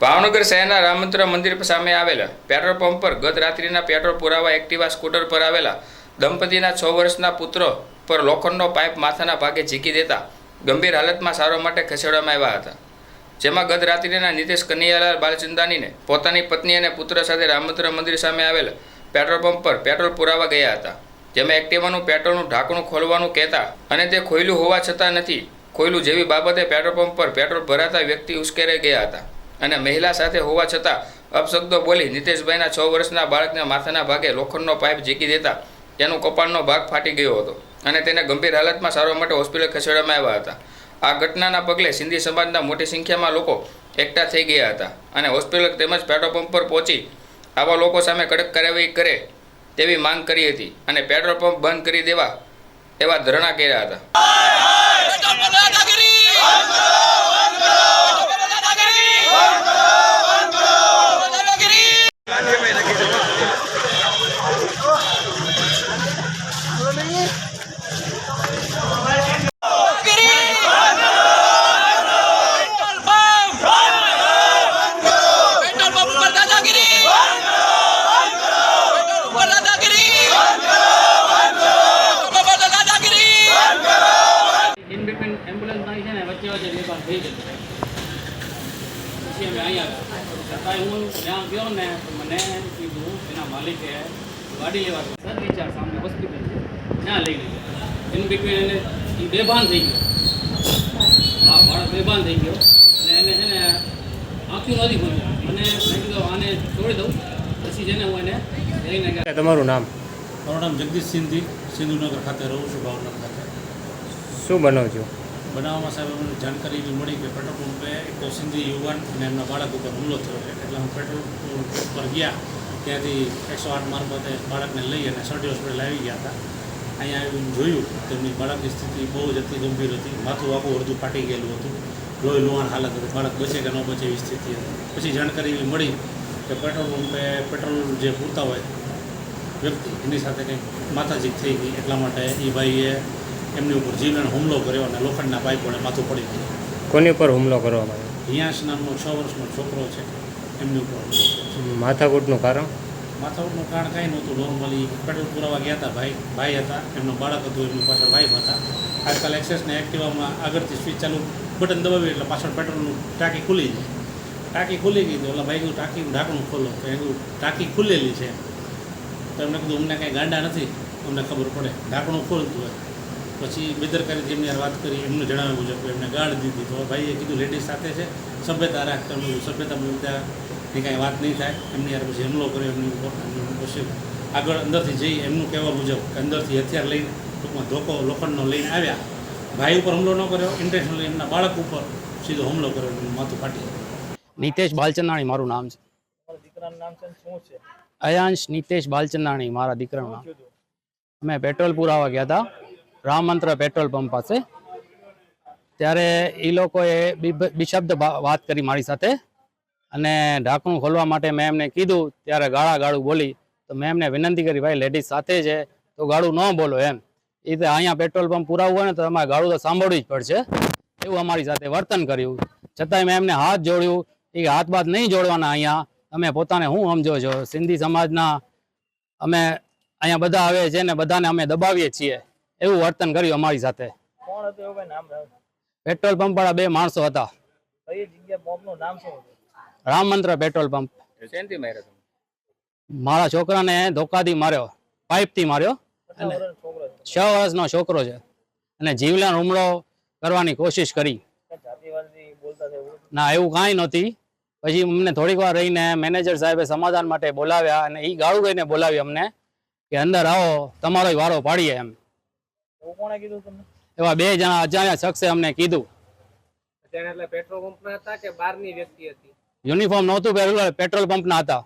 ભાવનગર શહેરના રામમંત્ર મંદિર સામે આવેલા પેટ્રોલ પંપ પર ગત રાત્રિના પેટ્રોલ પુરાવા એક્ટિવા સ્કૂટર પર આવેલા દંપતીના 6 વર્ષના પુત્ર પર લોખંડનો પાઇપ માથાના ભાગે ઝીકી દેતા ગંભીર હાલતમાં સારવાર માટે ખસેડવામાં આવ્યા હતા। જેમાં ગત રાત્રિના નીતેશ કનૈયાલાલ બાલચંદાનીને પોતાની પત્ની અને પુત્ર સાથે રામમંત્ર મંદિર સામે આવેલા પેટ્રોલ પંપ પર પેટ્રોલ પુરાવા ગયા હતા। જેમાં એક્ટિવાનું પેટ્રોલનું ઢાંકણું ખોલવાનું કહેતા અને તે ખોયલું હોવા છતાં નથી ખોયલું જેવી બાબતે પેટ્રોલ પંપ પર પેટ્રોલ ભરાતા વ્યક્તિ ઉશ્કેરાઈ ગયા હતા અને મહિલા સાથે હોવા છતાં અપશબ્દો બોલી નીતેશભાઈના 6 વર્ષના બાળકના માથાના ભાગે લોખંડનો પાઇપ ઝીકી દેતા તેનો કપાળનો ભાગ ફાટી ગયો હતો અને તેને ગંભીર હાલતમાં સારવાર માટે હોસ્પિટલ ખસેડવામાં આવ્યા હતા। આ ઘટનાના પગલે સિંધી સમાજના મોટી સંખ્યામાં લોકો એકઠા થઈ ગયા હતા અને હોસ્પિટલ તેમજ પેટ્રોલ પંપ પર પહોંચી આવા લોકો સામે કડક કાર્યવાહી કરે તેવી માંગ કરી હતી અને પેટ્રોલ પંપ બંધ કરી દેવા એવા ધરણા કર્યા હતા। एम्बुलेंस नहीं है वच्चे वच्चे लेकर भेज देते मैं आई हूँ ज्યાં ગયો ને તો મને કીધું એના માલિકે ગાડી લેવા સર વિચાર સામે હોસ્પિટલ છે ત્યાં લઈને ઇન બિટવીન એને બેભાન થઈ ગયો। હા બાળક બેભાન થઈ ગયો અને એને છે ને આંખ્યું નથી ખોલ્યું મને મેં કીધું આને છોડી દઉં પછી જેને હું એને લઈને ગયા। તમારું નામ? મારું નામ જગદીશ સિંધી, સિંધુનગર ખાતે રહું છું, ભાવનગર ખાતે। શું બનાવ છો? બનાવવામાં સાહેબ અમને જાણકારી એવી મળી કે પેટ્રોલ પંપે એક સિંધી યુવાન અને એમના બાળક ઉપર હુમલો થયો છે એટલે હું પેટ્રોલ પંપ પર ગયા ત્યાંથી 108 મારફતે બાળકને લઈ અને સર્ટી હોસ્પિટલ આવી ગયા હતા। અહીંયા આવીને જોયું તો એમની બાળકની સ્થિતિ બહુ જ અતિ ગંભીર હતી, માથું આખું અડધું ફાટી ગયેલું હતું, લોહી લુહાણ હાલત હતી, બાળક બચે કે ન બચે એવી સ્થિતિ હતી। પછી જાણકારી એવી મળી કે પેટ્રોલ પંપે પેટ્રોલ જે પૂરતા હોય વ્યક્તિ એની સાથે કંઈક માથાજીક થઈ ગઈ એટલા માટે એ ભાઈએ એમની ઉપર જીવલેણ હુમલો કર્યો અને લોખંડના પાઇપ વડે માથું પડી ગયું। કોની ઉપર હુમલો કરવામાં આવ્યો? હિયાંશ નામનો 6 વર્ષનો છોકરો છે એમની ઉપર હુમલો કર્યો। માથાકૂટનું કારણ? માથાકૂટનું કારણ કાંઈ નહોતું, નોર્મલી પેટ્રોલ પુરાવા ગયા હતા, ભાઈ હતા, એમનો બાળક હતું, એમની પાછળ વાઈફ હતા। આજકાલ એક્સેસને એક્ટિવામાં આગળથી સ્વિચ ચાલુ બટન દબાવી એટલે પાછળ પેટ્રોલનું ટાંકી ખુલી જાય। ટાંકી ખુલી ગઈ તો ઓલા ભાઈ કીધું ટાંકીનું ઢાંકણું ખોલો તો એ ટાંકી ખુલેલી છે તો એમને કીધું અમને કાંઈ ગાંડા નથી, અમને ખબર પડે, ઢાંકણું ખોલતું હોય। પછી બેદરકારીથી એમની યાર વાત કરી, એમને જણાવ્યા મુજબ એમને ગાળ દીધી તો ભાઈએ કીધું લેડીઝ સાથે છે સભ્યતા રાખતા સભ્યતા મુદ્દાની કાંઈ વાત નહીં થાય એમની યાર પછી હુમલો કર્યો એમની ઉપર। પછી આગળ અંદરથી જઈ એમનું કહેવા મુજબ અંદરથી હથિયાર લઈને ટૂંકમાં ધોકો લોખંડનો લઈને આવ્યા, ભાઈ ઉપર હુમલો ન કર્યો, ઇન્ટેન્શનલી એમના બાળક ઉપર સીધો હુમલો કર્યો, એમનું માથું ફાટી ગયું। નીતેશ બાલચંદાણી મારું નામ છે। દીકરાનું નામ શું છે? અયાંશ નીતેશ બાલચંદાણી મારા દીકરાનું નામ। અમે પેટ્રોલ પુરાવા ગયા હતા રામમંત્ર પેટ્રોલ પંપ પાસે, ત્યારે એ લોકોએ બિશબ્દ વાત કરી મારી સાથે અને ઢાંકણું ખોલવા માટે મેં એમને કીધું ત્યારે ગાળું બોલી તો મેં એમને વિનંતી કરી ભાઈ લેડીઝ સાથે છે તો ગાળું ન બોલો એમ, એ તો અહીંયા પેટ્રોલ પંપ પુરાવવું હોય ને તો તમારે ગાળું તો સાંભળવું જ પડશે એવું અમારી સાથે વર્તન કર્યું। છતાંય મેં એમને હાથ જોડ્યું, એ હાથ બાથ નહીં જોડવાના, અહીંયા અમે પોતાને હું સમજો છો સિંધી સમાજના અમે અહીંયા બધા આવે છે ને બધાને અમે દબાવીએ છીએ એવું વર્તન કર્યું અમારી સાથે। કોણ હતું એવું કઈ નામ? પેટ્રોલ પંપ વાળા 2 માણસો હતા। કઈ જગ્યા પંપનું નામ શું હતું? રામમંત્ર પેટ્રોલ પંપ। શેનથી માર્યા તમે? મારા છોકરાને ધોકાથી માર્યો, પાઇપથી માર્યો અને 6 વર્ષનો છોકરો છે અને જીવલેણ હુમલો કરવાની કોશિશ કરી। જાતિવાદી બોલતા છે એવું? ના એવું કાંઈ નહોતી। પછી અમને થોડીક વાર રહીને મેનેજર સાહેબે સમાધાન માટે બોલાવ્યા અને એ ગાળું ગઈને બોલાવી અમને કે અંદર આવો તમારો વારો પાડીએ એમ। એવું કોણે કીધું તમને? એવા 2 જણા અજાણ્યા શખ્સે અમને કીધું। અત્યારે એટલે પેટ્રોલ પંપના હતા કે બહારની વ્યક્તિ હતી? યુનિફોર્મ નહોતું પહેરેલું, પેટ્રોલ પંપના હતા।